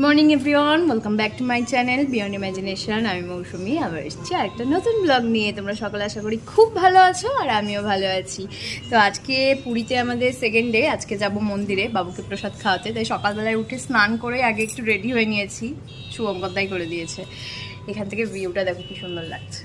Morning everyone, welcome back to my channel beyond imagination. আমি মৌসুমি আবার এসেছি আরেকটা নতুন ব্লগ নিয়ে। তোমরা সকলে আশা করি খুব ভালো আছো আর আমিও ভালো আছি। তো আজকে পুরীতে আমাদের সেকেন্ড ডে। আজকে যাব মন্দিরে বাবুকে প্রসাদ খাওয়াতে, তাই সকালবেলায় উঠে স্নান করে আগে একটু রেডি হয়ে নিয়েছি। শুভঙ্করদাই করে দিয়েছে। এখান থেকে ভিউটা দেখো কি সুন্দর লাগছে।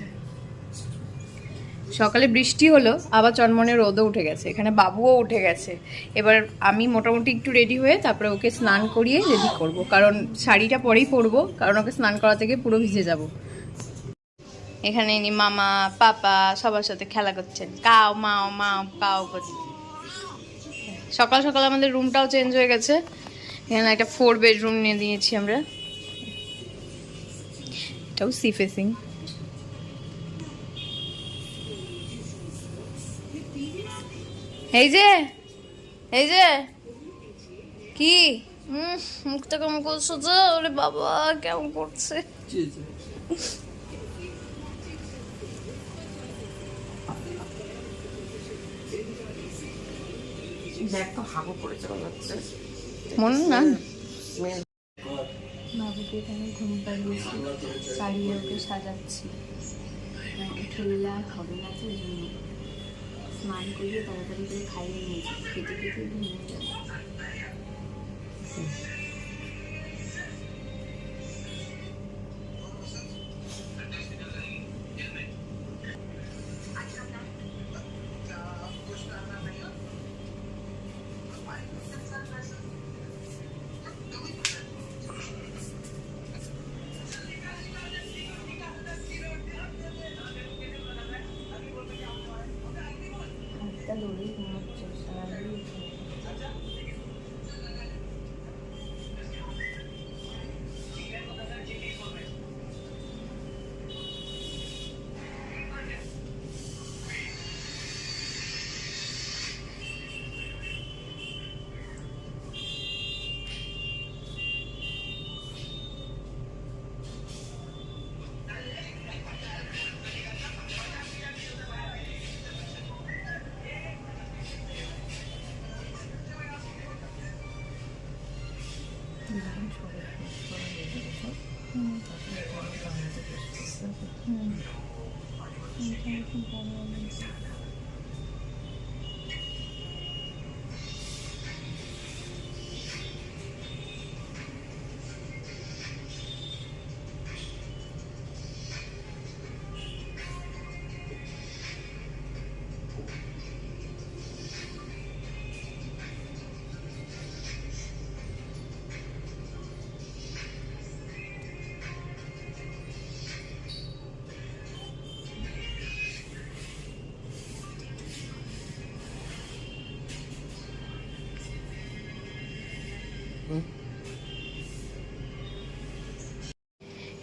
সকালে বৃষ্টি হলো, আবার চনমনে রোদও উঠে গেছে, এখানে বাবুও উঠে গেছে। এবার আমি মোটামুটি একটু রেডি হয়ে তারপরে ওকে স্নান করিয়ে রেডি করব, কারণ শাড়িটা পরেই পরবো, কারণ ওকে স্নান করা থেকে পুরো ভিজে যাব। এখানে ইনি মামা পাপা সবার সাথে খেলা করছেন, কাও মাও মাও কাও করছে। সকাল সকাল আমাদের রুমটাও চেঞ্জ হয়ে গেছে। এখানে একটা 4 বেডরুম নিয়ে দিয়েছি আমরা, এটাও সি ফেসিং। এই যে এই যে কি মুখটা কেমন করছো যে? ওরে বাবা কেমন করছে। মন না বাবুকে এখানে ঘুম পাড়িয়েছি, পাড়িয়ে ওকে সাজাচ্ছি। খেললে আর হবে না, তো এই জন্য স্নান করিয়ে তাড়াতাড়ি করে খাইয়ে নিয়েছি। খেতে খেতে ঘুমিয়ে যাবে। দৌড়েই ঘুমাচ্ছে সারাদিন।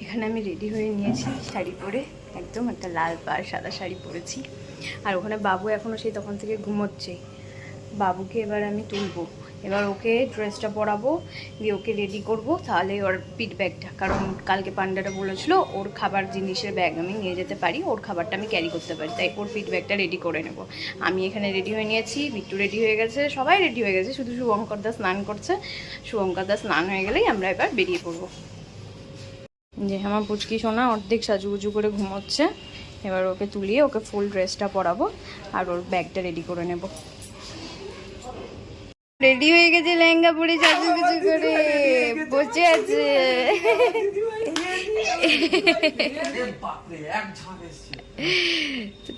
এখানে আমি রেডি হয়ে নিয়েছি শাড়ি পরে, একদম একটা লাল পাড় সাদা শাড়ি পরেছি। আর ওখানে বাবু এখনও সেই তখন থেকে ঘুমোচ্ছে। বাবুকে এবার আমি তুলবো, এবার ওকে ড্রেসটা পরাবো, দিয়ে ওকে রেডি করব। তাহলে ওর পিট ব্যাগটা, কারণ কালকে পান্ডাটা বলেছিল ওর খাবার জিনিসের ব্যাগ আমি নিয়ে যেতে পারি, ওর খাবারটা আমি ক্যারি করতে পারি, তাই ওর পিট ব্যাগটা রেডি করে নেব। আমি এখানে রেডি হয়ে নিয়েছি, বিট্টু রেডি হয়ে গেছে, সবাই রেডি হয়ে গেছে, শুধু শুভঙ্করদা স্নান করছে। শুভঙ্করদা স্নান হয়ে গেলেই আমরা এবার বেরিয়ে পড়বো। যে আমার পুচকি সোনা অর্ধেক সাজুগুজু করে ঘুমোচ্ছে। এবার ওকে তুলিয়ে ওকে ফুল ড্রেসটা পরাবো আর ওর ব্যাগটা রেডি করে নেব। রেডি হয়ে গেছে, লেহেঙ্গা পরে সাজুগুজু করে বসে আছে।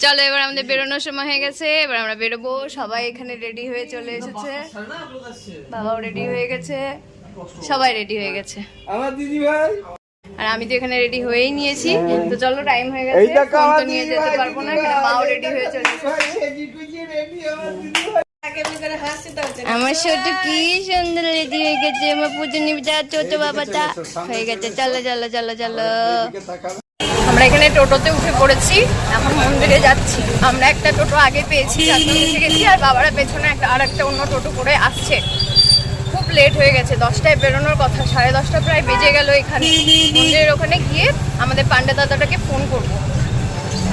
চলো এবার আমাদের বেরোনোর সময় হয়ে গেছে, এবার আমরা বেরোবো। সবাই এখানে রেডি হয়ে চলে এসেছে, বাবাও রেডি হয়ে গেছে, সবাই রেডি হয়ে গেছে। আমার দিদি ভাই আর আমি তো এখানে রেডি হয়েই নিয়েছি। তো চলো টাইম হয়ে গেছে, ফোন তো নিয়ে যেতে পারবো না, এখানে মাও রেডি হয়ে চলে এসেছে। আমার ছোট কি সুন্দর রেডি হয়ে গেছে, আমার পুজো নিয়ে যা ছোট বাবাটা হয়ে গেছে। চলো চলো চলো চলো, আমরা এখানে টোটোতে উঠে পড়েছি, এখন মন্দিরে যাচ্ছি। আমরা একটা টোটো আগে পেয়েছি, এসে গেছি, আর বাবারা পেছনে আর একটা অন্য টোটো করে আসছে। খুব লেট হয়ে গেছে, 10টায় বেরোনোর কথা, 10:30 প্রায় বেজে গেল। এখানে মন্দিরের ওখানে গিয়ে আমাদের পান্ডা দাদাটাকে ফোন করবো,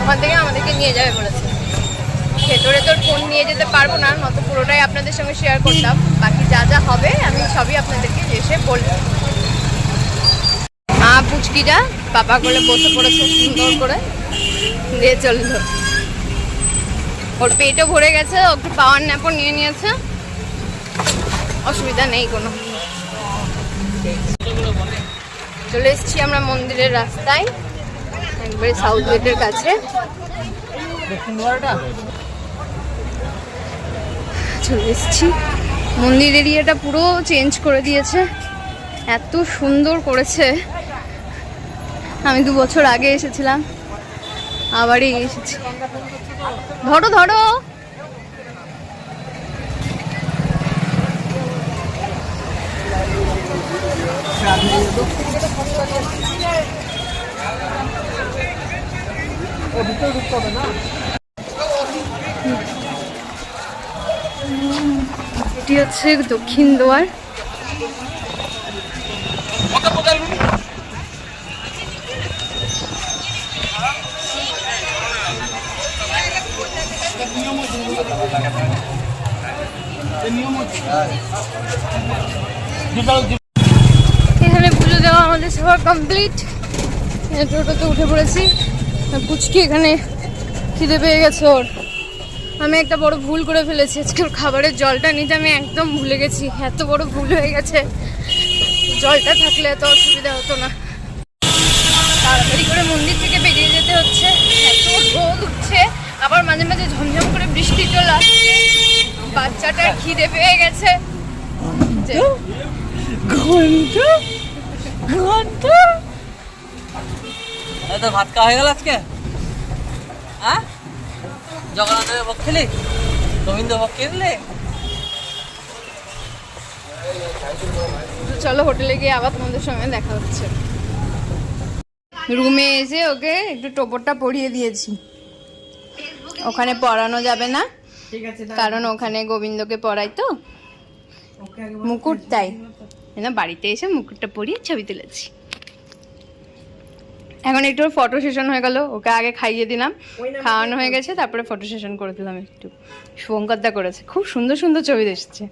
ওখান থেকে আমাদেরকে নিয়ে যাবে বলেছে। ভেতরে তো ফোন নিয়ে যেতে পারবো না, নয়তো পুরোটাই আপনাদের সঙ্গে শেয়ার করতাম। বাকি যা যা হবে আমি সবই আপনাদেরকে এসে বলবো। স্কুটিটা পাপা করে বসে পড়েছে সুন্দর করে, দিয়ে চললো। ওর পেটও ভরে গেছে, ও একটু পাওয়ার ন্যাপও নিয়ে নিয়েছে, অসুবিধা নেই কোনো। চলে এসেছি আমরা মন্দিরের রাস্তায়, একবারে সাউথ গেটের কাছে চলে এসেছি। মন্দির এরিয়াটা পুরো চেঞ্জ করে দিয়েছে, এত সুন্দর করেছে। আমি 2 বছর আগে এসেছিলাম, আবারই এসেছি। ধরো ধরো, এটি হচ্ছে দক্ষিণ দুয়ার। এখানে পুজো দেওয়া আমাদের সবার কমপ্লিট। টোটোতে উঠে পড়েছি। পুচকি এখানে খিদে পেয়ে গেছে ওর। আমি একটা বড় ভুল করে ফেলেছি, আজকে ওর খাবারের জলটা নিতে আমি একদম ভুলে গেছি। এত বড় ভুল হয়ে গেছে, জলটা থাকলে এত অসুবিধা হতো না। তাড়াতাড়ি করে মন্দির থেকে বেরিয়ে যেতে হচ্ছে, এত রোদ উঠছে, আবার মাঝে মাঝে ঝমঝম করে বৃষ্টি চলে আসছে। বাচ্চাটার খিদে পেয়ে গেছে। ভাত খাওয়া হয়ে গেল আজকে? হ্যাঁ, জগন্নাথের ভোগ খেলি, গোবিন্দ ভোগ খেলে। চলো হোটেলে গিয়ে আবার তোমাদের সঙ্গে দেখা হচ্ছে। রুমে এসে ওকে একটু টোপরটা পরিয়ে দিয়েছি। ওখানে পড়ানো যাবে না, কারণ ওখানে গোবিন্দকে পড়াই তো মুকুট, তাই না বাড়িতে এসে মুকুটটা পরিয়ে ছবি তুলেছি। এখন একটু ফটো সেশন হয়ে গেল, ওকে আগে খাইয়ে দিলাম, খাওয়ানো হয়ে গেছে, তারপরে ফটো সেশন করে দিলাম একটু। শুভঙ্করদা করেছে, খুব সুন্দর সুন্দর ছবি এসেছে।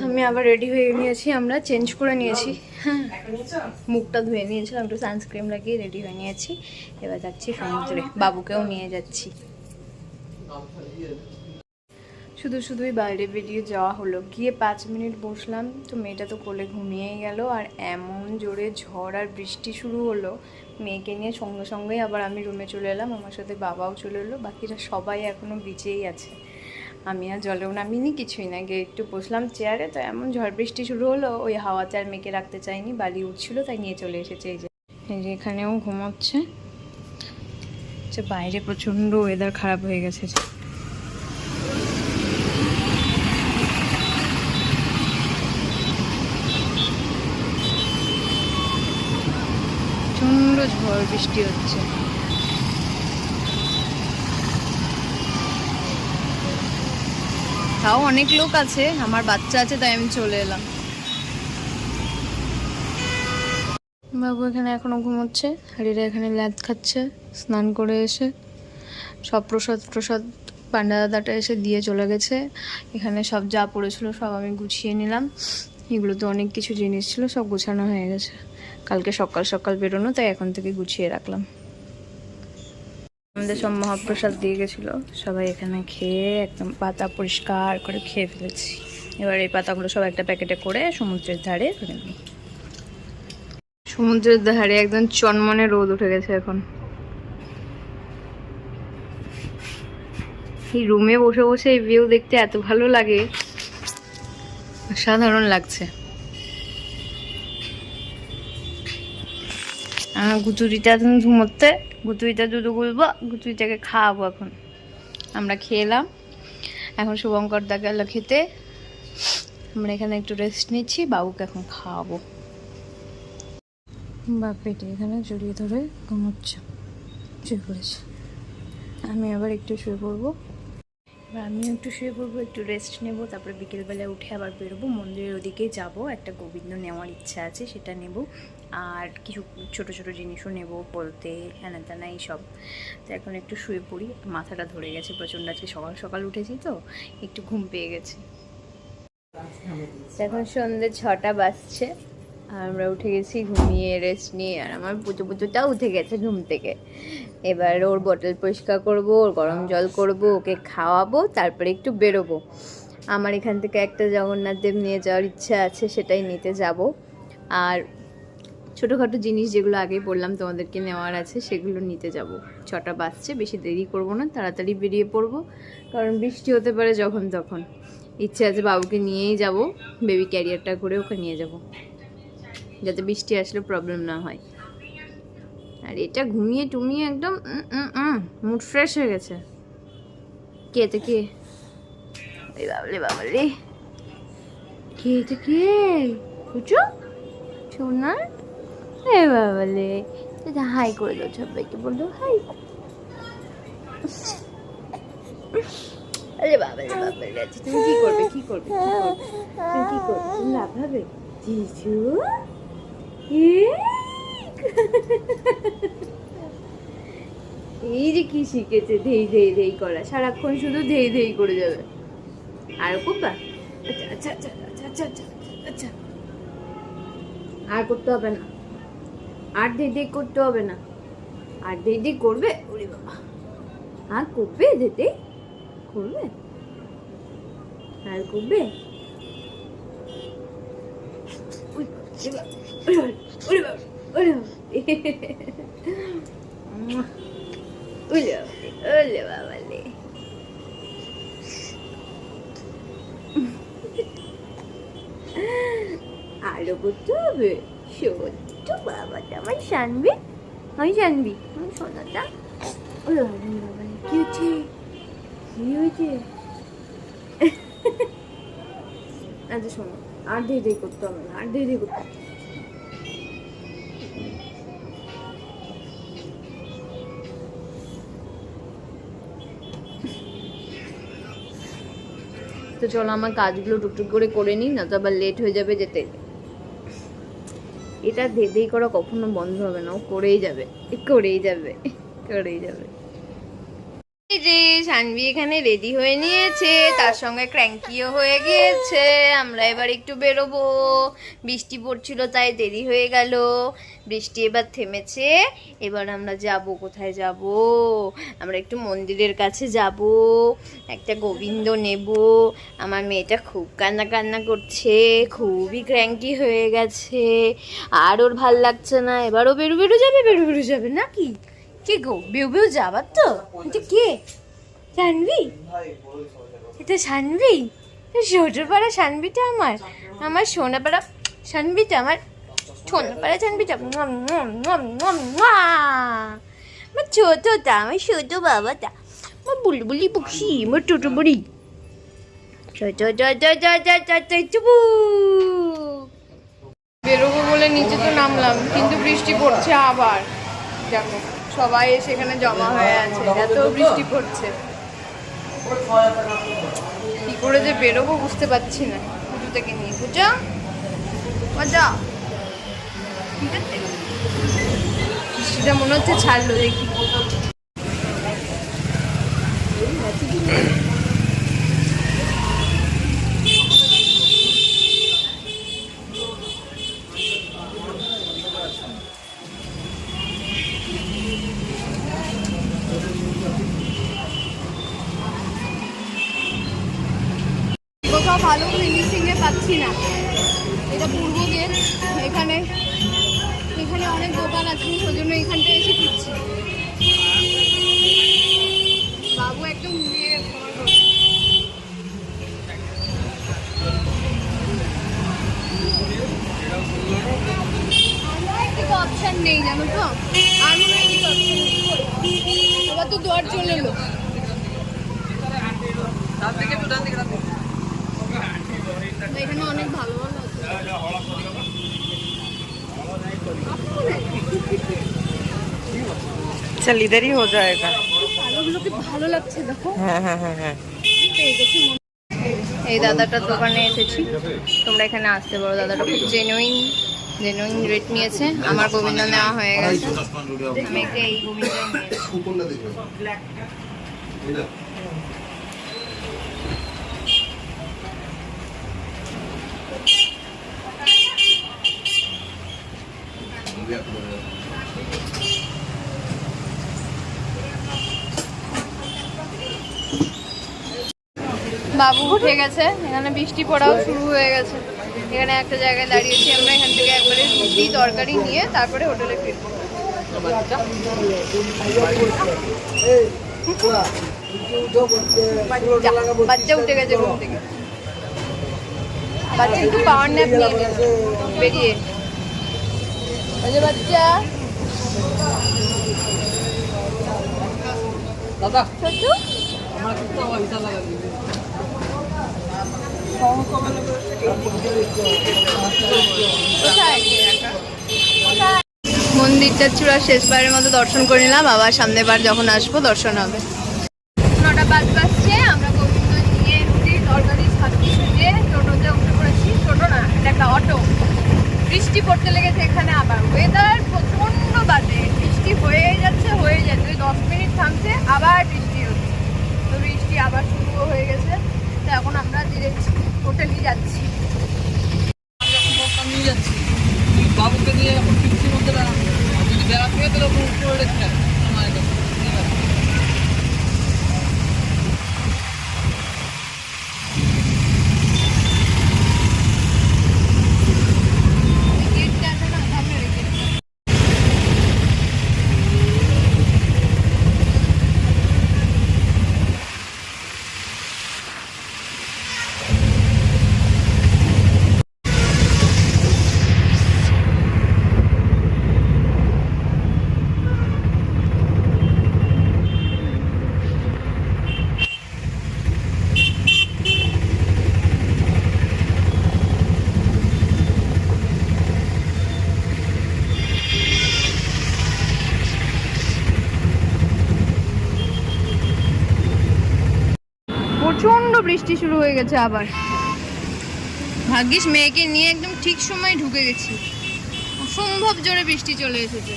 আমি আবার রেডি হয়ে নিয়েছি, আমরা চেঞ্জ করে নিয়েছি। হ্যাঁ, মুখটা ধুয়ে নিয়েছিলাম, একটু সানস্ক্রিন লাগিয়ে রেডি হয়ে নিয়েছি। এবার যাচ্ছি সমুদ্রে, বাবুকেও নিয়ে যাচ্ছি। শুধুই বাইরে বেরিয়ে যাওয়া হলো, গিয়ে 5 মিনিট বসলাম তো মেয়েটা তো কোলে ঘুমিয়েই গেল। আর এমন জোরে ঝড় আর বৃষ্টি শুরু হলো, মেয়েকে নিয়ে সঙ্গে সঙ্গেই আবার আমি রুমে চলে এলাম। আমার সাথে বাবাও চলে এলো, বাকিরা সবাই এখনও বিচেই আছে। আমি আর জলেও নামিনি, কিছুই না, গিয়ে একটু বসলাম চেয়ারে। তো এমন ঝড় বৃষ্টি শুরু হলো, ওই হাওয়াতে আর মেয়েকে রাখতে চাইনি, বালি উঠছিল, তাই নিয়ে চলে এসেছে। এই যে এখানেও ঘুমাচ্ছে। বাইরে প্রচণ্ড ওয়েদার খারাপ হয়ে গেছে। প্রচণ্ড ঝড় বৃষ্টি হচ্ছে। তাও অনেক লোক আছে, আমার বাচ্চা আছে, তাই আমি চলে এলাম। বাবু এখানে এখনো ঘুমোচ্ছে, হাড়িরা এখানে ল্যাদ খাচ্ছে স্নান করে এসে। সব প্রসাদ পান্ডা দাদাটা এসে দিয়ে চলে গেছে। এখানে সব যা পড়েছিল সব আমি গুছিয়ে নিলাম। এগুলোতে অনেক কিছু জিনিস ছিল, সব গোছানো হয়ে গেছে। কালকে সকাল সকাল বেরোনো, তাই এখন থেকে গুছিয়ে রাখলাম। আমাদের সব মহাপ্রসাদ দিয়ে গেছিলো, সবাই এখানে খেয়ে একদম পাতা পরিষ্কার করে খেয়ে ফেলেছি। এবার এই পাতাগুলো সব একটা প্যাকেটে করে সমুদ্রের ধারে ফেলে দিই। সমুদ্রের ধারে একদম চনমনে রোদ উঠে গেছে এখন। এই রুমে বসে বসে এই ভিউ দেখতে এত ভালো লাগে, সাধারণ লাগছে। গুতুরিটা এখন ঘুমোতে, গুতুরিটা দুধ গুলবো, গুতুরিটাকে খাওয়াবো। এখন আমরা খেলাম, এখন শুভঙ্কর দা গেল খেতে, আমরা এখানে একটু রেস্ট নিচ্ছি। বাবুকে এখন খাওয়াবো। বাপেটি এখানে জড়িয়ে ধরে ঘুমোচ্ছে, শুয়ে পড়েছে। আমি আবার একটু শুয়ে পড়বো। এবার আমিও একটু শুয়ে পড়বো, একটু রেস্ট নেবো, তারপরে বিকেলবেলা উঠে আবার বেরোবো, মন্দিরের ওদিকে যাব। একটা গোবিন্দ নেওয়ার ইচ্ছা আছে, সেটা নেব। আর কিছু ছোট ছোট জিনিসও নেব, বলতে হ্যানা ত্যানা এইসব। তো এখন একটু শুয়ে পড়ি, মাথাটা ধরে গেছে প্রচণ্ড। আজকে সকাল সকাল উঠেছি তো একটু ঘুম পেয়ে গেছে। এখন সন্ধ্যে 6টা বাজছে, আর আমরা উঠে গেছি ঘুমিয়ে রেস্ট নিয়ে। আর আমার পুজোটাও উঠে গেছে ঘুম থেকে। এবার ওর বোতল পরিষ্কার করব, ওর গরম জল করব, ওকে খাওয়াবো, তারপরে একটু বেরোবো। আমার এখান থেকে একটা জগন্নাথ দেব নিয়ে যাওয়ার ইচ্ছা আছে, সেটাই নিতে যাব। আর ছোটোখাটো জিনিস যেগুলো আগেই বললাম তোমাদেরকে নেওয়ার আছে, সেগুলো নিতে যাব। 6টা বাজছে, বেশি দেরি করব না, তাড়াতাড়ি বেরিয়ে পড়বো, কারণ বৃষ্টি হতে পারে যখন তখন। ইচ্ছে আছে বাবুকে নিয়েই যাব, বেবি ক্যারিয়ারটা করে ওকে নিয়ে যাব, যাতে বৃষ্টি আসলে প্রবলেম না হয়। আর এটা ঘুমিয়ে টুমিয়ে একদম মুড ফ্রেশ হয়ে গেছে। কে এটা কে? ওই বাবলে বাবলে, কে এটা কে? বুঝছো সোনা? এ বাবলে, এটা হাই করে দাও সবাইকে, বললো হাই। আরে বাবলে বাবলে, আচ্ছা তুমি কি করবে? কি করবে? তুমি কি করবে? তুমি লাফাবে? জিজু এই যে কি শিখেছে ধেই ধেই ধেই করা, সারাক্ষণ শুধু ধেই ধেই করে যাবে। আর কুপা, আচ্ছা আচ্ছা আচ্ছা আচ্ছা আচ্ছা আচ্ছা আচ্ছা, আর করতে হবে না, আর ধেই ধেই করতে হবে না, আর ধেই ধেই করবে? ওরে বাবা, আর করবে? ধেই করবে? আর করবে? ওরে বাবা, ওরে বাবা, ওলে বাবা লে। আরো করতে হবে? সত্য বাবাটা আমার শানবি, আমি জানবি আমার সোনাটা। ওরে বাবা, কি হচ্ছে? কি হয়েছে? আচ্ছা শোনো, আর ধীরে ধীরে করতে হবে না, আর ধীরে ধীরে করতে হবে। তো চলো আমার কাজগুলো টুকটুক করে নিই, না তো আবার লেট হয়ে যাবে যেতে। এটা ধেই করা কখনো বন্ধ হবে না, ও করেই যাবে করেই যাবে করেই যাবে। এই যে সানভি এখানে রেডি হয়ে নিয়েছে, তার সঙ্গে ক্র্যাঙ্কিও হয়ে গিয়েছে। আমরা এবার একটু বেরোবো, বৃষ্টি পড়ছিল তাই দেরি হয়ে গেল। বৃষ্টি এবার থেমেছে, এবার আমরা যাব। কোথায় যাব? আমরা একটু মন্দিরের কাছে যাব, একটা গোবিন্দ নেব। আমার মেয়েটা খুব কান্না কান্না করছে, খুবই ক্র্যাঙ্কি হয়ে গেছে, আর ওর ভাল লাগছে না। এবারও বেরো যাবে নাকি? কে গো? বেউ যাবার তো? এটা কে? শানভি? এটা শানভি? ছোটপাড়া শানভিটা আমার, আমার সোনাপাড়া শানভিটা, আমার সোনাপাড়া শানভিটা, আমার ছোটটা, আমার ছোট বাবাটা, আমার বুলবুলি পুষি, আমার টোটো বড়ি। বেরোবো বলে নিচে তো নামলাম, কিন্তু বৃষ্টি পড়ছে আবার। দেখো সবাই সেখানে জমা হয়ে আছে, এত বৃষ্টি পড়ছে, কি করে যে বেরোবো বুঝতে পারছি না। পুজো থেকে নিয়ে পূজা মজা, ঠিক আছে? বৃষ্টিটা মনে হচ্ছে ছাড়লো, দেখি। কোথাও ভালো ফিনিশিংয়ে পাচ্ছি না। এটা পূর্ব গেট, এখানে এখানে অনেক দোকান আছে, ওই জন্য এখানটায় এসে কিনছি। বাবু একদম ঘুমিয়ে গেছে। কিছু অপশান নেই জানো তো, আর মনে হয় কিছু অপশান নেই। এবার তো দোয়ার চলে এলো। এখানে অনেক ভালো ভালো আছে। चल इधर ही हो जाएगा। কালোগুলোকে ভালো লাগছে দেখো। হ্যাঁ হ্যাঁ হ্যাঁ হ্যাঁ। এই দাদাটার দোকানে এসেছি, তোমরা এখানে আসতে পারো। দাদাটা খুব জেনুইন রেট নিয়েছে। আমার গোবিন্দ নেওয়া হয়ে গেছে, আমি একটা এই গোবিন্দ নিয়েছি। বাবু উঠে গেছে, এখানে বৃষ্টি পড়াও শুরু হয়ে গেছে। এখানে একটা জায়গায় দাঁড়িয়েছি আমরা, এখান থেকে একবারে রুটি তরকারি নিয়ে তারপরে হোটেলে ফিরবো। বাচ্চা উঠে গেছে ঘুম থেকে, বাচ্চা একটু পাওয়ার ন্যাপ নিয়ে বেরিয়ে বাচ্চা দাদা ছোট্টু আমার কিন্তু হিসাব লাগাবি। মন্দিরটা চূড়া শেষবারের মতো দর্শন করে নিলাম, আবার সামনের বার যখন আসবো দর্শন হবে। 9টা বাজছে, আমরা গোবিন্দ নিয়ে রুটি তরকারি সব কিছু নিয়ে টোটোতে উঠে পড়েছি। টোটো না, এটা একটা অটো। বৃষ্টি পড়তে লেগেছে এখানে, আবার ওয়েদার প্রচণ্ড বাজে, বৃষ্টি হয়ে যাচ্ছে ওই 10 মিনিট থামছে আবার বৃষ্টি হচ্ছে, তো বৃষ্টি আবার শুরু হয়ে গেছে। তো এখন আমরা ডিরেক্ট হোটেলই যাচ্ছি। নিয়ে যাচ্ছি বাবুকে নিয়ে এখন ফিরছি মধ্যে বেড়ানো, আর যদি বেড়াতে হয় তাহলে উপরে রেখে আমার কাছে ঠিক আছে। গেটটা আছে না সামনে, ওই গেটটা। প্রচন্ড বৃষ্টি শুরু হয়ে গেছে আবার। ভাগ্যিস মেয়েকে নিয়ে একদম ঠিক সময় ঢুকে গেছি, অসম্ভব জোরে বৃষ্টি চলে এসেছে।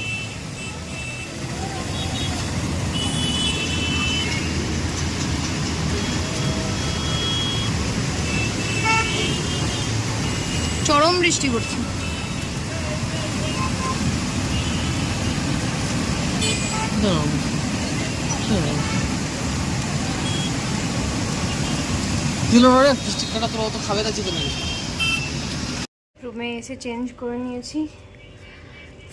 চরম বৃষ্টি পড়ছে। রুমে এসে চেঞ্জ করে নিয়েছি,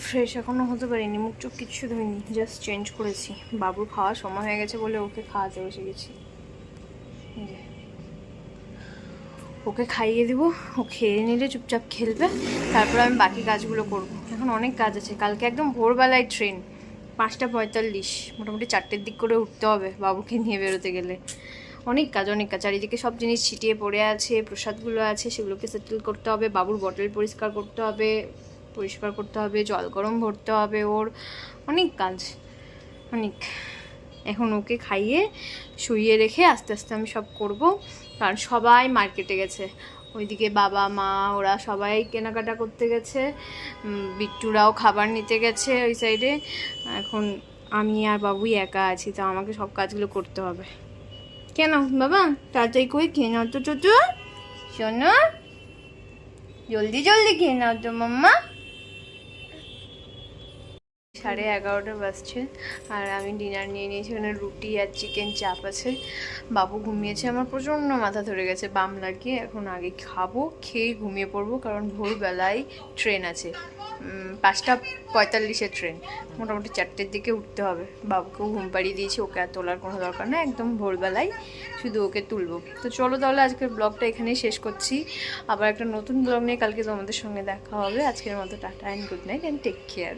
ফ্রেশ এখনো হতে পারিনি, মুখ চোখ কিচ্ছু ধুইনি, জাস্ট চেঞ্জ করেছি। বাবুর খাওয়ার সময় হয়ে গেছে বলে ওকে খাওয়াতে বসে গেছি। ওকে খাইয়ে দিব, ও খেয়ে নিলে চুপচাপ খেলবে, তারপর আমি বাকি কাজগুলো করব। এখন অনেক কাজ আছে, কালকে একদম ভোরবেলায় ট্রেন, 5:45, মোটামুটি 4টের দিক করে উঠতে হবে বাবুকে নিয়ে বেরোতে গেলে। অনেক কাজ অনেক কাজ, চারিদিকে সব জিনিস ছিটিয়ে পড়ে আছে, প্রসাদগুলো আছে সেগুলোকে সেটেল করতে হবে, বাবুর বটল পরিষ্কার করতে হবে, জল গরম ভরতে হবে, ওর অনেক কাজ অনেক। এখন ওকে খাইয়ে শুইয়ে রেখে আস্তে আস্তে আমি সব করব, কারণ সবাই মার্কেটে গেছে, ওইদিকে বাবা মা ওরা সবাই কেনাকাটা করতে গেছে, বিট্টুরাও খাবার নিতে গেছে ওই সাইডে। এখন আমি আর বাবুই একা আছি, তো আমাকে সব কাজগুলো করতে হবে। কেন বাবা তাড়াতাড়ি করে খেয়ে নাও তো, ছোট শোনো, জলদি জলদি খেয়ে নাও তো মাম্মা। 11:30 বাজছে আর আমি ডিনার নিয়ে নিয়েছি, ওখানে রুটি আর চিকেন চাপ আছে। বাবু ঘুমিয়েছে, আমার প্রচণ্ড মাথা ধরে গেছে বাম লাগিয়ে, এখন আগে খাবো, খেয়ে ঘুমিয়ে পড়বো, কারণ ভোরবেলায় ট্রেন আছে, 5:45-এর ট্রেন, মোটামুটি 4টের দিকে উঠতে হবে। বাবুকেও ঘুম পাড়িয়ে দিয়েছি, ওকে আর তোলার কোনো দরকার না, একদম ভোরবেলায় শুধু ওকে তুলবো। তো চলো তাহলে আজকের ব্লগটা এখানেই শেষ করছি, আবার একটা নতুন ব্লগ নিয়ে কালকে তোমাদের সঙ্গে দেখা হবে। আজকের মতো tata and good night and take care.